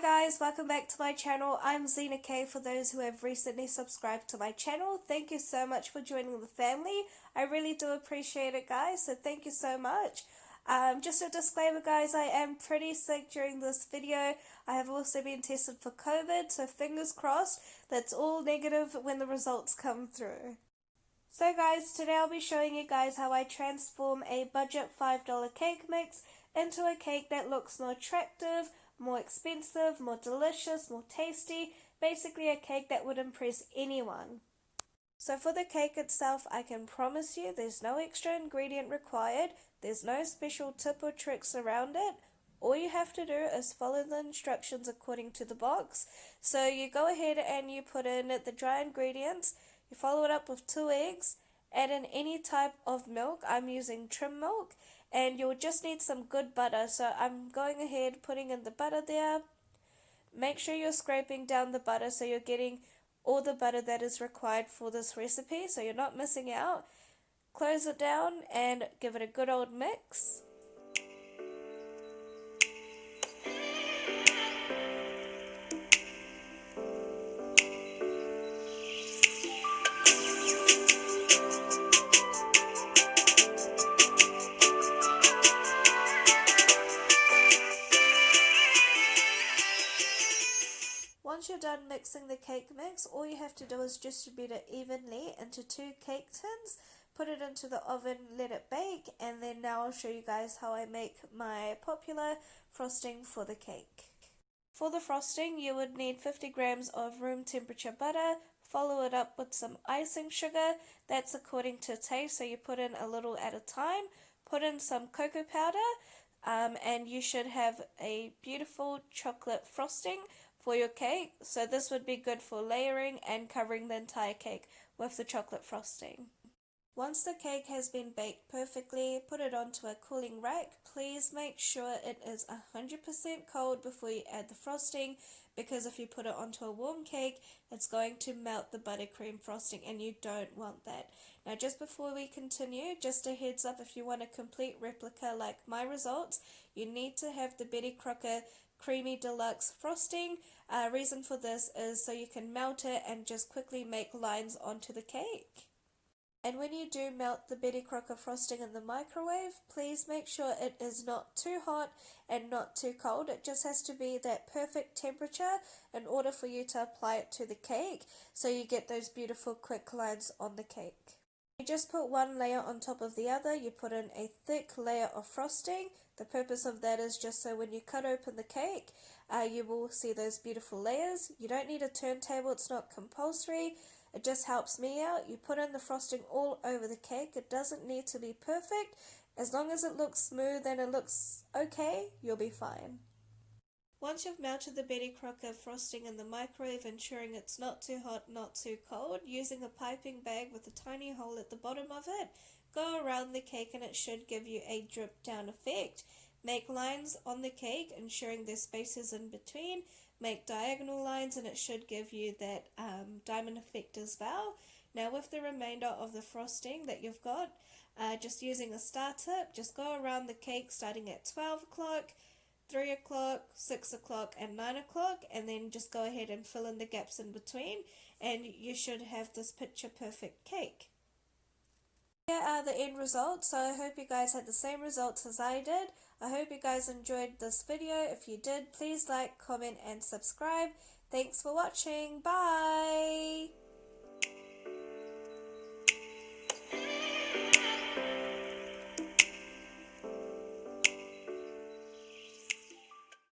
guys, welcome back to my channel. I'm Zena K for those who have recently subscribed to my channel. Thank you so much for joining the family. I really do appreciate it, guys, so thank you so much. Just a disclaimer, guys, I am pretty sick during this video. I have also been tested for COVID, so fingers crossed that's all negative when the results come through. So guys, today I'll be showing you guys how I transform a budget $5 cake mix into a cake that looks more attractive, more expensive, more delicious, more tasty, basically a cake that would impress anyone. So for the cake itself, I can promise you there's no extra ingredient required, there's no special tip or tricks around it. All you have to do is follow the instructions according to the box. So you go ahead and you put in the dry ingredients, you follow it up with 2 eggs, add in any type of milk, I'm using trim milk, and you'll just need some good butter. So I'm going ahead putting in the butter there. Make sure you're scraping down the butter so you're getting all the butter that is required for this recipe so you're not missing out. Close it down and give it a good old mix. Once you're done mixing the cake mix, all you have to do is distribute it evenly into 2 cake tins, put it into the oven, let it bake, and then now I'll show you guys how I make my popular frosting for the cake. For the frosting, you would need 50 grams of room temperature butter, follow it up with some icing sugar, that's according to taste, so you put in a little at a time, put in some cocoa powder, and you should have a beautiful chocolate frosting for your cake. So this would be good for layering and covering the entire cake with the chocolate frosting. Once the cake has been baked perfectly, put it onto a cooling rack. Please make sure it is 100% cold before you add the frosting, because if you put it onto a warm cake, it's going to melt the buttercream frosting and you don't want that. Now just before we continue, just a heads up, if you want a complete replica like my results, you need to have the Betty Crocker Creamy Deluxe frosting. Reason for this is so you can melt it and just quickly make lines onto the cake. And when you do melt the Betty Crocker frosting in the microwave, please make sure it is not too hot and not too cold. It just has to be that perfect temperature in order for you to apply it to the cake so you get those beautiful quick lines on the cake. You just put one layer on top of the other, you put in a thick layer of frosting. The purpose of that is just so when you cut open the cake, you will see those beautiful layers. You don't need a turntable, it's not compulsory. It just helps me out. You put in the frosting all over the cake. It doesn't need to be perfect. As long as it looks smooth and it looks okay, you'll be fine. Once you've melted the Betty Crocker frosting in the microwave, ensuring it's not too hot, not too cold, using a piping bag with a tiny hole at the bottom of it, go around the cake and it should give you a drip down effect. Make lines on the cake, ensuring there's spaces in between. Make diagonal lines and it should give you that diamond effect as well. Now with the remainder of the frosting that you've got, just using a star tip, just go around the cake starting at 12 o'clock, 3 o'clock, 6 o'clock and 9 o'clock, and then just go ahead and fill in the gaps in between and you should have this picture perfect cake. Here are the end results, so I hope you guys had the same results as I did. I hope you guys enjoyed this video. If you did, please like, comment and subscribe. Thanks for watching. Bye!